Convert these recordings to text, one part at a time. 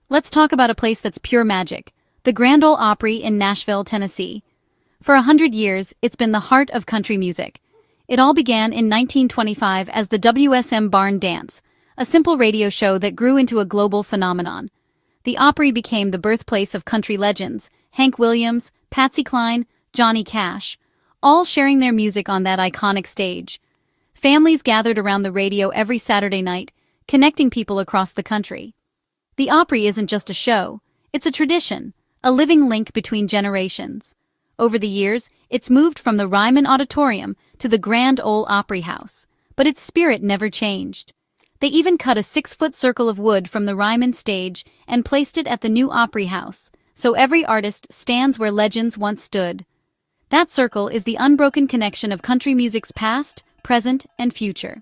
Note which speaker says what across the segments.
Speaker 1: Let's talk about a place that's pure magic, the Grand Ole Opry in Nashville, Tennessee. For 100 years, it's been the heart of country music. It all began in 1925 as the WSM Barn Dance, a simple radio show that grew into a global phenomenon. The Opry became the birthplace of country legends, Hank Williams, Patsy Cline, Johnny Cash, all sharing their music on that iconic stage. Families gathered around the radio every Saturday night, connecting people across the country. The Opry isn't just a show, it's a tradition, a living link between generations. Over the years, it's moved from the Ryman Auditorium to the Grand Ole Opry House, but its spirit never changed. They even cut a 6-foot circle of wood from the Ryman stage and placed it at the new Opry House, so every artist stands where legends once stood. That circle is the unbroken connection of country music's past, present, and future.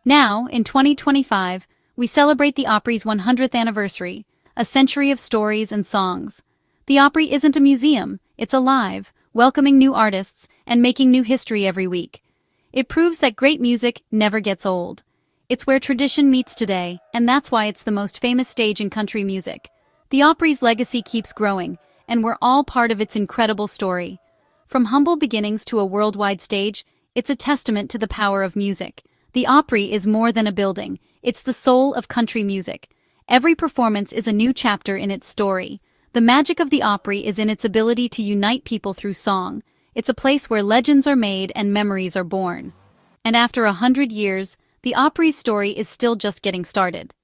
Speaker 1: Now, in 2025, we celebrate the Opry's 100th anniversary, a century of stories and songs. The Opry isn't a museum, it's alive, welcoming new artists and making new history every week. It proves that great music never gets old. It's where tradition meets today, and that's why it's the most famous stage in country music. The Opry's legacy keeps growing, and we're all part of its incredible story. From humble beginnings to a worldwide stage, it's a testament to the power of music. The Opry is more than a building, it's the soul of country music. Every performance is a new chapter in its story. The magic of the Opry is in its ability to unite people through song. It's a place where legends are made and memories are born. And after 100 years, the Opry's story is still just getting started.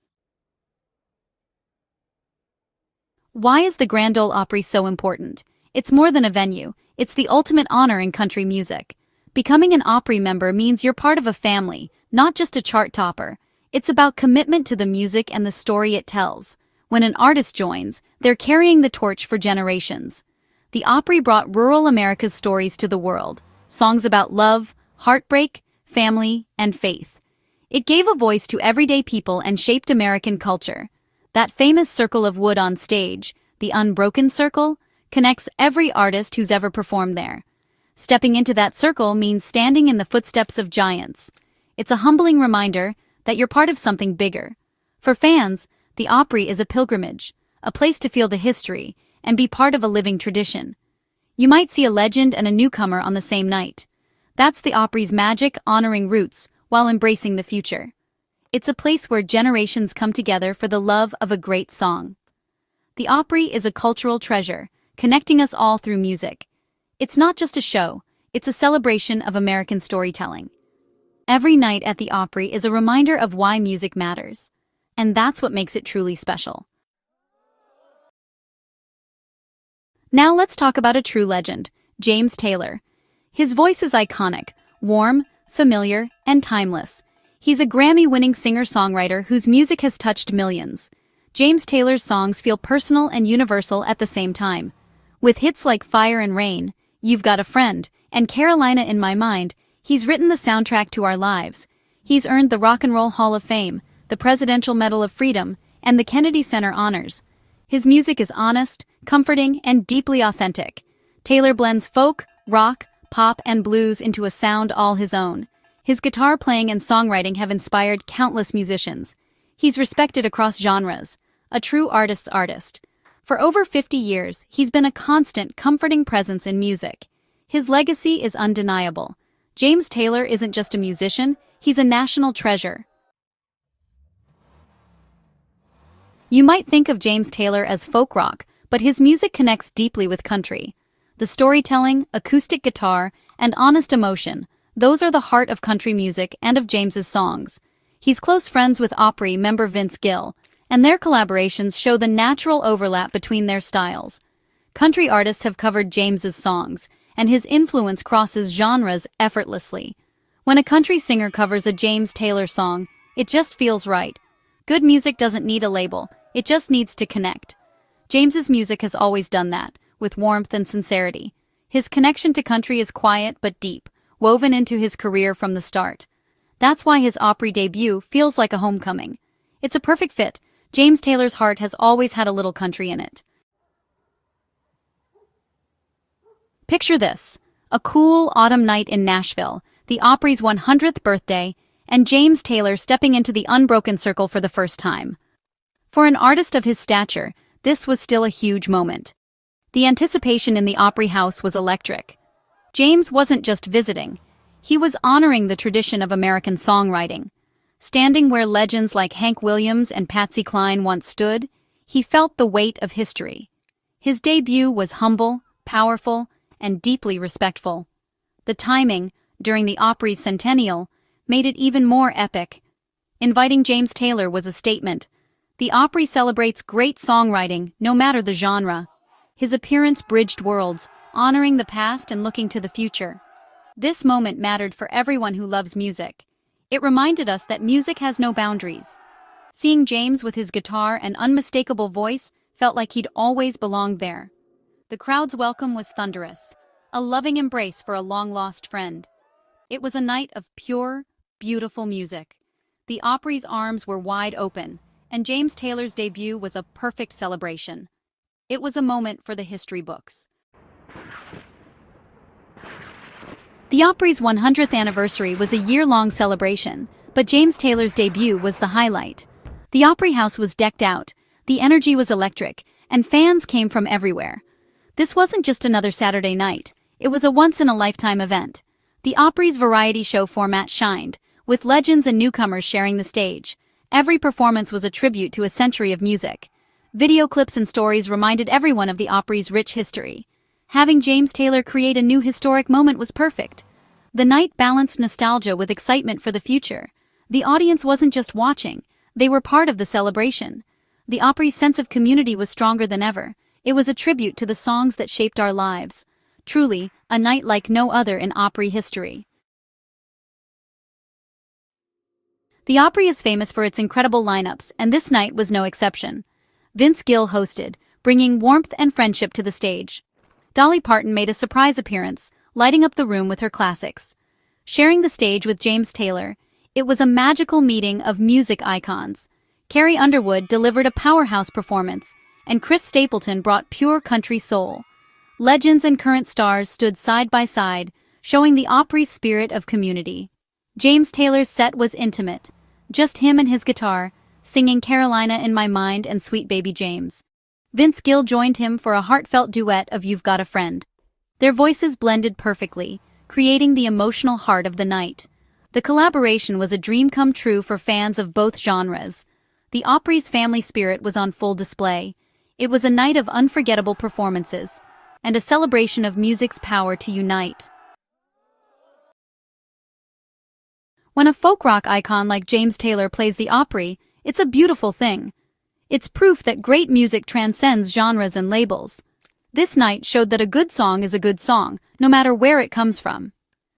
Speaker 1: Why is the Grand Ole Opry so important? It's more than a venue, it's the ultimate honor in country music. Becoming an Opry member means you're part of a family, not just a chart topper. It's about commitment to the music and the story it tells. When an artist joins, they're carrying the torch for generations. The Opry brought rural America's stories to the world, songs about love, heartbreak, family, and faith. It gave a voice to everyday people and shaped American culture. That famous circle of wood on stage, the unbroken circle, connects every artist who's ever performed there. Stepping into that circle means standing in the footsteps of giants. It's a humbling reminder that you're part of something bigger. For fans, the Opry is a pilgrimage, a place to feel the history and be part of a living tradition. You might see a legend and a newcomer on the same night. That's the Opry's magic, honoring roots while embracing the future. It's a place where generations come together for the love of a great song. The Opry is a cultural treasure, connecting us all through music. It's not just a show, it's a celebration of American storytelling. Every night at the Opry is a reminder of why music matters. And that's what makes it truly special. Now let's talk about a true legend, James Taylor. His voice is iconic, warm, familiar, and timeless. He's a Grammy-winning singer-songwriter whose music has touched millions. James Taylor's songs feel personal and universal at the same time. With hits like Fire and Rain, You've Got a Friend, and Carolina in My Mind, he's written the soundtrack to our lives. He's earned the Rock and Roll Hall of Fame, the Presidential Medal of Freedom, and the Kennedy Center honors. His music is honest, comforting, and deeply authentic. Taylor blends folk, rock, pop, and blues into a sound all his own. His guitar playing and songwriting have inspired countless musicians. He's respected across genres, a true artist's artist. For over 50 years, he's been a constant, comforting presence in music. His legacy is undeniable. James Taylor isn't just a musician, he's a national treasure. You might think of James Taylor as folk rock, but his music connects deeply with country. The storytelling, acoustic guitar, and honest emotion, those are the heart of country music and of James's songs. He's close friends with Opry member Vince Gill, and their collaborations show the natural overlap between their styles. Country artists have covered James's songs, and his influence crosses genres effortlessly. When a country singer covers a James Taylor song, it just feels right. Good music doesn't need a label, it just needs to connect. James's music has always done that, with warmth and sincerity. His connection to country is quiet but deep, woven into his career from the start. That's why his Opry debut feels like a homecoming. It's a perfect fit. James Taylor's heart has always had a little country in it. Picture this: a cool autumn night in Nashville, the Opry's 100th birthday, and James Taylor stepping into the unbroken circle for the first time. For an artist of his stature, this was still a huge moment. The anticipation in the Opry House was electric. James wasn't just visiting, he was honoring the tradition of American songwriting. Standing where legends like Hank Williams and Patsy Cline once stood, he felt the weight of history. His debut was humble, powerful, and deeply respectful. The timing, during the Opry's centennial, made it even more epic. Inviting James Taylor was a statement. The Opry celebrates great songwriting, no matter the genre. His appearance bridged worlds, honoring the past and looking to the future. This moment mattered for everyone who loves music. It reminded us that music has no boundaries. Seeing James with his guitar and unmistakable voice felt like he'd always belonged there. The crowd's welcome was thunderous, a loving embrace for a long-lost friend. It was a night of pure, beautiful music. The Opry's arms were wide open, and James Taylor's debut was a perfect celebration. It was a moment for the history books. The Opry's 100th anniversary was a year-long celebration, but James Taylor's debut was the highlight. The Opry House was decked out, the energy was electric, and fans came from everywhere. This wasn't just another Saturday night, it was a once-in-a-lifetime event. The Opry's variety show format shined, with legends and newcomers sharing the stage. Every performance was a tribute to a century of music. Video clips and stories reminded everyone of the Opry's rich history. Having James Taylor create a new historic moment was perfect. The night balanced nostalgia with excitement for the future. The audience wasn't just watching, they were part of the celebration. The Opry's sense of community was stronger than ever. It was a tribute to the songs that shaped our lives. Truly, a night like no other in Opry history. The Opry is famous for its incredible lineups, and this night was no exception. Vince Gill hosted, bringing warmth and friendship to the stage. Dolly Parton made a surprise appearance, lighting up the room with her classics. Sharing the stage with James Taylor, it was a magical meeting of music icons. Carrie Underwood delivered a powerhouse performance, and Chris Stapleton brought pure country soul. Legends and current stars stood side by side, showing the Opry's spirit of community. James Taylor's set was intimate, just him and his guitar, singing Carolina in My Mind and Sweet Baby James. Vince Gill joined him for a heartfelt duet of You've Got a Friend. Their voices blended perfectly, creating the emotional heart of the night. The collaboration was a dream come true for fans of both genres. The Opry's family spirit was on full display. It was a night of unforgettable performances, and a celebration of music's power to unite. When a folk rock icon like James Taylor plays the Opry, it's a beautiful thing. It's proof that great music transcends genres and labels. This night showed that a good song is a good song, no matter where it comes from.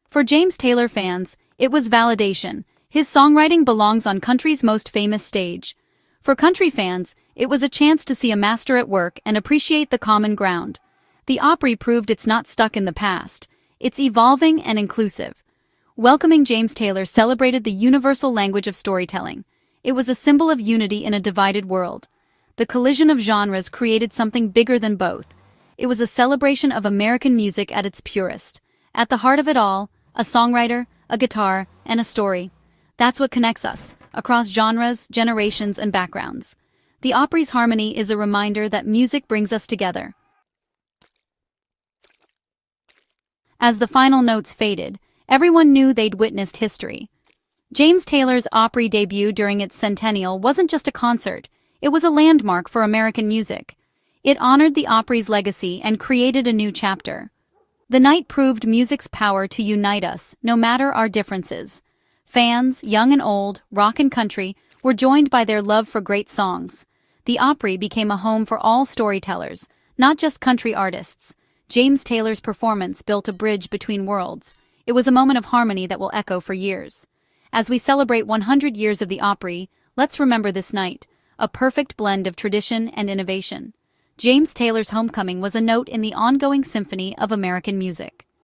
Speaker 1: For James Taylor fans, it was validation. His songwriting belongs on country's most famous stage. For country fans, it was a chance to see a master at work and appreciate the common ground. The Opry proved it's not stuck in the past. It's evolving and inclusive. Welcoming James Taylor celebrated the universal language of storytelling. It was a symbol of unity in a divided world. The collision of genres created something bigger than both. It was a celebration of American music at its purest. At the heart of it all, a songwriter, a guitar, and a story. That's what connects us, across genres, generations, and backgrounds. The Opry's harmony is a reminder that music brings us together. As the final notes faded, everyone knew they'd witnessed history. James Taylor's Opry debut during its centennial wasn't just a concert, it was a landmark for American music. It honored the Opry's legacy and created a new chapter. The night proved music's power to unite us, no matter our differences. Fans, young and old, rock and country, were joined by their love for great songs. The Opry became a home for all storytellers, not just country artists. James Taylor's performance built a bridge between worlds. It was a moment of harmony that will echo for years. As we celebrate 100 years of the Opry, let's remember this night, a perfect blend of tradition and innovation. James Taylor's homecoming was a note in the ongoing symphony of American music.